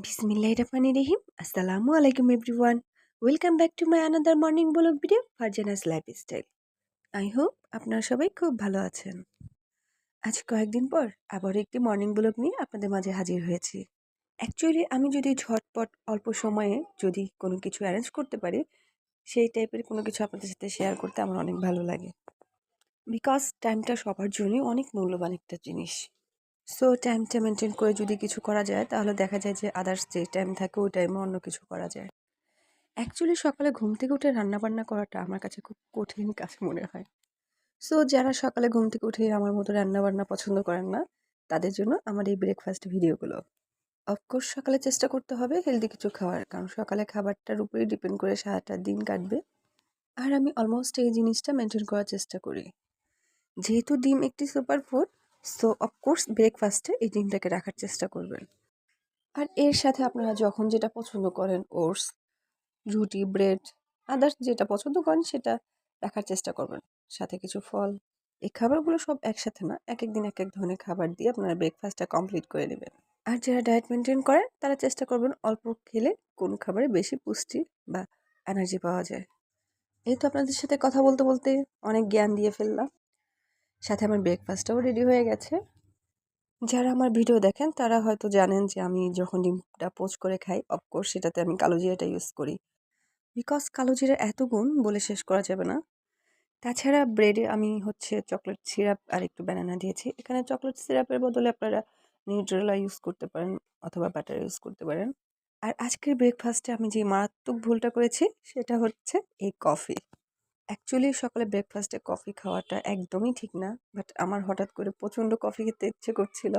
Bismillahirrahmanirrahim. Assalamu alaikum everyone. Welcome back to my another morning vlog video Farjana's Lifestyle. I hope আপনারা সবাই খুব ভালো আছেন। আজ কয়েকদিন পর আবার একটি মর্নিং ব্লগ নিয়ে আপনাদের মাঝে হাজির হয়েছি। অ্যাকচুয়ালি আমি যদি ঝটপট অল্প সময়ে যদি কোনো কিছু অ্যারেঞ্জ করতে পারি, সেই টাইপের কোনো কিছু আপনাদের সাথে শেয়ার করতে আমার অনেক ভালো লাগে। বিকজ টাইমটা সবার জন্যই অনেক মূল্যবান একটা জিনিস। সো টাইমটা মেনটেন করে যদি কিছু করা যায় তাহলে দেখা যায় যে আদার্স যে টাইম থাকে ওই টাইমে অন্য কিছু করা যায়। অ্যাকচুয়ালি সকালে ঘুম থেকে উঠে রান্নাবান্না করাটা আমার কাছে খুব কঠিন কাজ মনে হয়। সো যারা সকালে ঘুম থেকে উঠে আমার মতো রান্নাবান্না পছন্দ করেন না, তাদের জন্য আমার এই ব্রেকফাস্ট ভিডিওগুলো। অফকোর্স সকালে চেষ্টা করতে হবে হেলদি কিছু খাওয়ার, কারণ সকালে খাবারটার উপরেই ডিপেন্ড করে সারাটা দিন কাটবে। আর আমি অলমোস্ট এই জিনিসটা মেনটেন করার চেষ্টা করি। যেহেতু ডিম একটি সুপার ফুড, সো অফকোর্স ব্রেকফাস্টে এই ডিমটাকে রাখার চেষ্টা করবেন। আর এর সাথে আপনারা যখন যেটা পছন্দ করেন, ওটস, রুটি, ব্রেড, আদার্স যেটা পছন্দ করেন সেটা রাখার চেষ্টা করবেন। সাথে কিছু ফল। এই খাবারগুলো সব একসাথে না, এক এক দিন এক এক ধরনের খাবার দিয়ে আপনারা ব্রেকফাস্টটা কমপ্লিট করে নেবেন। আর যারা ডায়েট মেনটেন করেন তারা চেষ্টা করবেন অল্প খেলে কোন খাবারে বেশি পুষ্টি বা এনার্জি পাওয়া যায়। এই তো আপনাদের সাথে কথা বলতে বলতে অনেক জ্ঞান দিয়ে ফেললাম। সাথে আমার ব্রেকফাস্টটাও রেডি হয়ে গেছে। যারা আমার ভিডিও দেখেন তারা হয়তো জানেন যে আমি যখন ডিমটা পোস্ট করে খাই, অফকোর্স সেটাতে আমি কালো জিরাটা ইউজ করি। বিকজ কালো জিরার এত গুণ বলে শেষ করা যাবে না। তাছাড়া ব্রেডে আমি চকলেট সিরাপ আর একটু ব্যানানা দিয়েছি। এখানে চকলেট সিরাপের বদলে আপনারা নিউট্রেলা ইউজ করতে পারেন অথবা বাটার ইউজ করতে পারেন। আর আজকের ব্রেকফাস্টে আমি যে মারাত্মক ভুলটা করেছি সেটা হচ্ছে এই কফি। অ্যাকচুয়ালি সকালে ব্রেকফাস্টে কফি খাওয়াটা একদমই ঠিক না, বাট আমার হঠাৎ করে প্রচণ্ড কফি খেতে ইচ্ছে করছিল,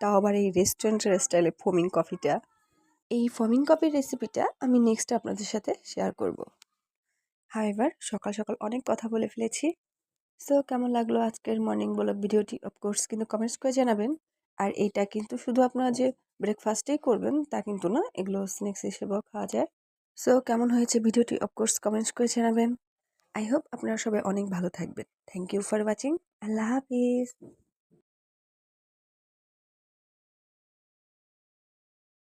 তাও আবার এই রেস্টুরেন্টের স্টাইলে ফোমিং কফিটা। এই ফোমিং কফির রেসিপিটা আমি নেক্সট আপনাদের সাথে শেয়ার করব। হাউএভার সকাল সকাল অনেক কথা বলে ফেলেছি। সো কেমন লাগলো আজকের মর্নিং ব্লগ ভিডিওটি অফকোর্স কিন্তু কমেন্টস করে জানাবেন। আর এইটা কিন্তু শুধু আপনারা যে ব্রেকফাস্টেই করবেন তা কিন্তু না, এগুলো স্ন্যাক্স হিসেবেও খাওয়া যায়। সো কেমন হয়েছে ভিডিওটি অফকোর্স কমেন্টস করে জানাবেন। আই হোপ আপনারা সবাই অনেক ভালো থাকবেন। Thank you for watching. Allah Hafiz.